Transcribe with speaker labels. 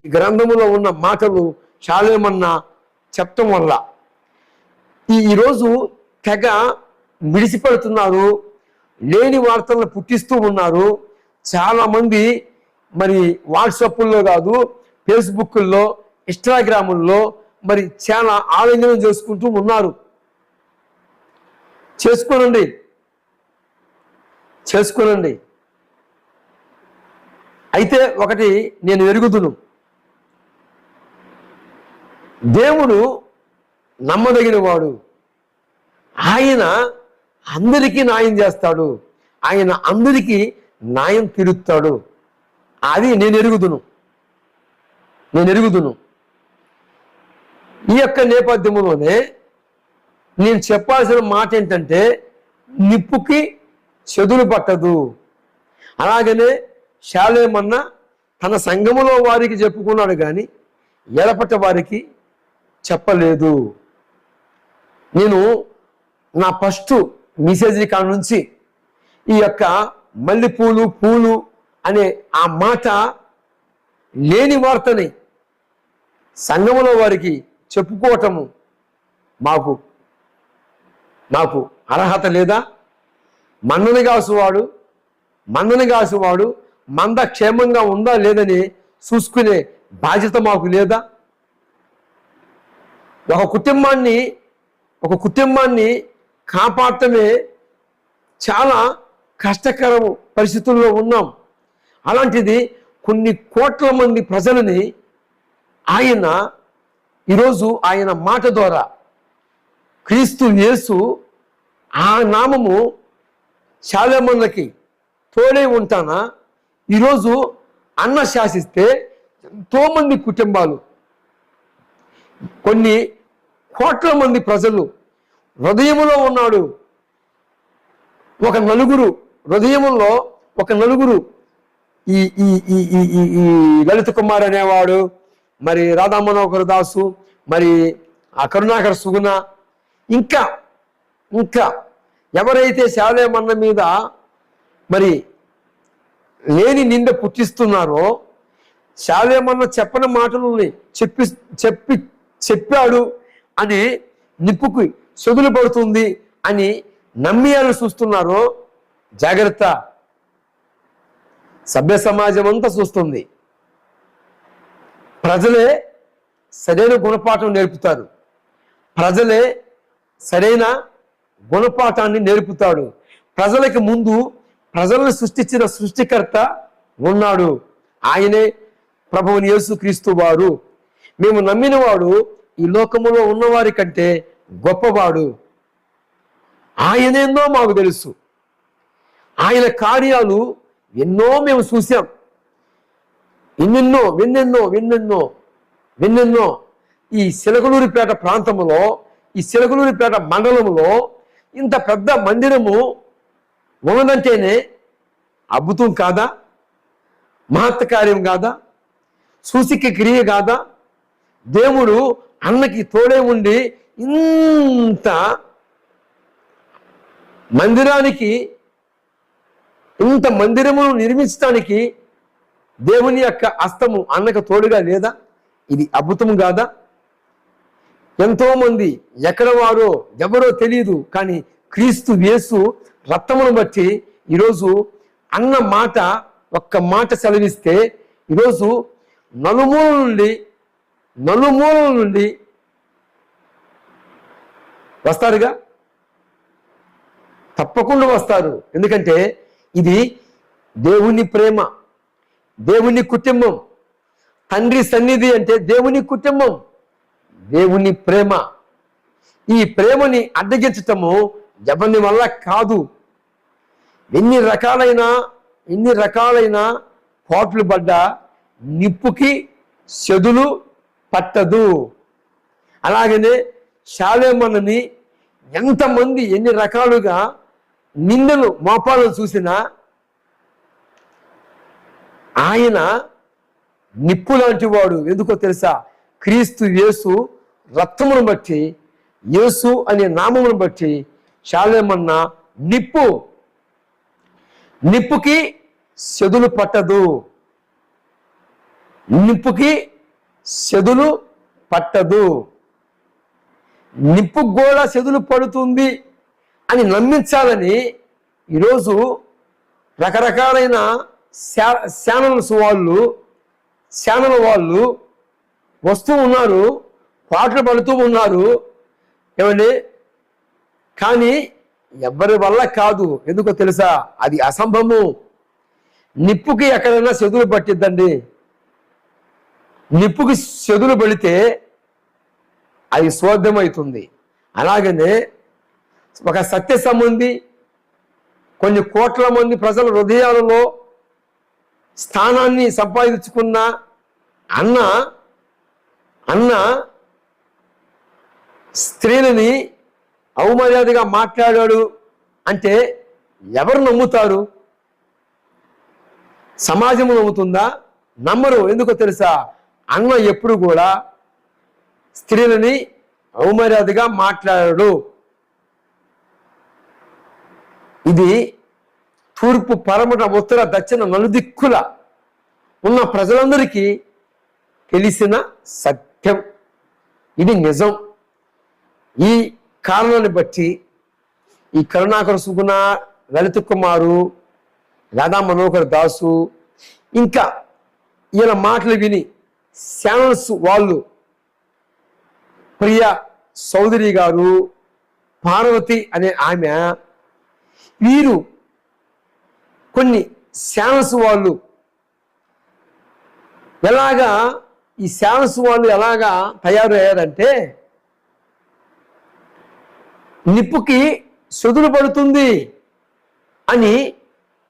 Speaker 1: గ్రంథములో ఉన్న మాటలు షాలేమన్నా చెప్పటం వల్ల ఈరోజు తెగ మిడిసిపడుతున్నారు, లేని వార్తలను పుట్టిస్తూ ఉన్నారు. చాలామంది మరి వాట్సాప్ల్లో కాదు, ఫేస్బుక్ల్లో, ఇన్స్టాగ్రాముల్లో మరి చాలా ఆలింగనం చేసుకుంటూ ఉన్నారు. చేసుకోనండి. అయితే ఒకటి నేను ఎరుగుదును, దేవుడు నమ్మదగిన వాడు. ఆయన అందరికీ న్యాయం చేస్తాడు, ఆయన అందరికీ న్యాయం తీరుస్తాడు. అది నేను ఎరుగుదును. ఈ యొక్క నేపథ్యంలోనే నేను చెప్పాల్సిన మాట ఏంటంటే, నిప్పుకి చెదులు పట్టదు. అలాగనే షాలేమన్నా తన సంఘములో వారికి చెప్పుకున్నాడు కానీ ఎడపట్ట వారికి చెప్పలేదు. నేను నా ఫస్ట్ మెసేజ్ కాడ నుంచి ఈ యొక్క పూలు అనే ఆ మాట లేని వార్తని సంఘములో వారికి చెప్పుకోవటము నాకు అర్హత లేదా? మందని కాసువాడు మంద క్షేమంగా ఉందా లేదని చూసుకునే బాధ్యత మాకు లేదా? ఒక కుటుంబాన్ని కాపాడటమే చాలా కష్టకరము పరిస్థితుల్లో ఉన్నాం. అలాంటిది కొన్ని కోట్ల మంది ప్రజలని ఈరోజు ఆయన మాట ద్వారా క్రీస్తు యేసు ఆ నామము షాలేమన్నకి తోడే ఉంటానా ఈరోజు అన్న శాసిస్తే ఎంతోమంది కుటుంబాలు, కొన్ని కోట్ల మంది ప్రజలు హృదయములో ఉన్నాడు. హృదయములో ఒక నలుగురు ఈ ఈ ఈ ఈ ఈ లలిత కుమార్ అనేవాడు, మరి రాధా మనోహర్ దాసు, మరి ఆ కరుణాకర్ సుగుణ, ఇంకా ఎవరైతే షాలేమన్న మీద మరి లేని నింద పుట్టిస్తున్నారో, షాలేమన్న చెప్పని మాటలని చెప్పాడు అని నిప్పుకి సొదులు పడుతుంది అని నమ్మియాలని చూస్తున్నారో జాగ్రత్త. సభ్య సమాజం అంతా చూస్తుంది. ప్రజలే సరైన గుణపాఠం నేర్పుతారు, ప్రజలే సరైన గుణపాఠాన్ని నేర్పుతాడు. ప్రజలకి ముందు ప్రజలను సృష్టించిన సృష్టికర్త ఉన్నాడు, ఆయనే ప్రభువుని యేసుక్రీస్తు వారు. మేము నమ్మినవాడు ఈ లోకములో ఉన్నవారి కంటే గొప్పవాడు. ఆయనేందో మాకు తెలుసు, ఆయన కార్యాలు ఎన్నో మేము చూసాం. ఎన్నెన్నో ఈ సిలగలూరిపేట ప్రాంతంలో, ఈ సిలగలూరిపేట మండలంలో ఇంత పెద్ద మందిరము ఉన్నదంటేనే అద్భుతం కాదా? మహత్కార్యం కాదా? సూచిక క్రియ కాదా? దేవుడు అన్నకి తోడే ఉండి ఇంత మందిరమును నిర్మించడానికి దేవుని యొక్క హస్తము అన్నకు తోడుగా లేదా? ఇది అద్భుతం కాదా? ఎంతో మంది ఎక్కడ వారో ఎవరో తెలియదు, కానీ క్రీస్తు యేసు రక్తమును బట్టి ఈరోజు అన్న మాట, ఒక్క మాట సెలవిస్తే ఈరోజు నలుమూల నుండి వస్తారుగా, తప్పకుండా వస్తారు. ఎందుకంటే ఇది దేవుని ప్రేమ, దేవుని కుటుంబం. తండ్రి సన్నిధి అంటే దేవుని కుటుంబం, దేవుని ప్రేమ. ఈ ప్రేమని అడ్డగించటము ఎవరి వల్ల కాదు. ఎన్ని రకాలైన పాటలు పడ్డా నిప్పుకి చెదులు పట్టదు. అలాగనే షాలేమన్నని ఎంతమంది ఎన్ని రకాలుగా నిందలు మోపాలను చూసినా ఆయన నిప్పు లాంటి వాడు. ఎందుకో తెలుసా? క్రీస్తు యేసు రక్తమును బట్టి, యేసు అనే నామమును బట్టి షాలేమన్న నిప్పుకి చెదులు పట్టదు, నిప్పుకి సెదులు పట్టదు, నిప్పు కూడా సెదులు పడుతుంది అని నమ్మించాలని ఈరోజు రకరకాలైన ఛానల్ వాళ్ళు వస్తూ ఉన్నారు, పాటలు పడుతూ ఉన్నారు. ఏమండి, కానీ ఎవరి వల్ల కాదు. ఎందుకో తెలుసా? అది అసంభవము. నిప్పుకి ఎక్కడైనా సెదులు పట్టిద్దండి. నిప్పుకి సెదులు పడితే అది శోధమవుతుంది. అలాగనే ఒక సత్య సంబంధి కొన్ని కోట్ల మంది ప్రజల హృదయాలలో స్థానాన్ని సంపాదించుకున్న అన్న స్త్రీలని అవమర్యాదగా మాట్లాడాడు అంటే ఎవరు నమ్ముతారు? సమాజం నమ్ముతుందా? నమ్మరు. ఎందుకో తెలుసా? అన్న ఎప్పుడు కూడా స్త్రీలని అవమర్యాదగా మాట్లాడాడు. ఇది తూర్పు, పరమట, ఉత్తర, దక్షిణ నలుదిక్కుల ఉన్న ప్రజలందరికీ తెలిసిన సత్యం. ఇది నిజం. ఈ కారణాన్ని బట్టి ఈ కరుణాకర సుగుణ, లలిత కుమారు, రాధా మనోహర్ దాసు ఇంకా ఈయన మాటలు విని ఛానల్స్ వాళ్ళు, ప్రియా చౌదరి గారు, పార్వతి అనే ఆమె, వీరు కొన్ని ఛానల్స్ వాళ్ళు ఈ ఛానల్స్ వాళ్ళు ఎలాగా తయారయ్యారంటే, నిప్పుకి సెదులు పడుతుంది అని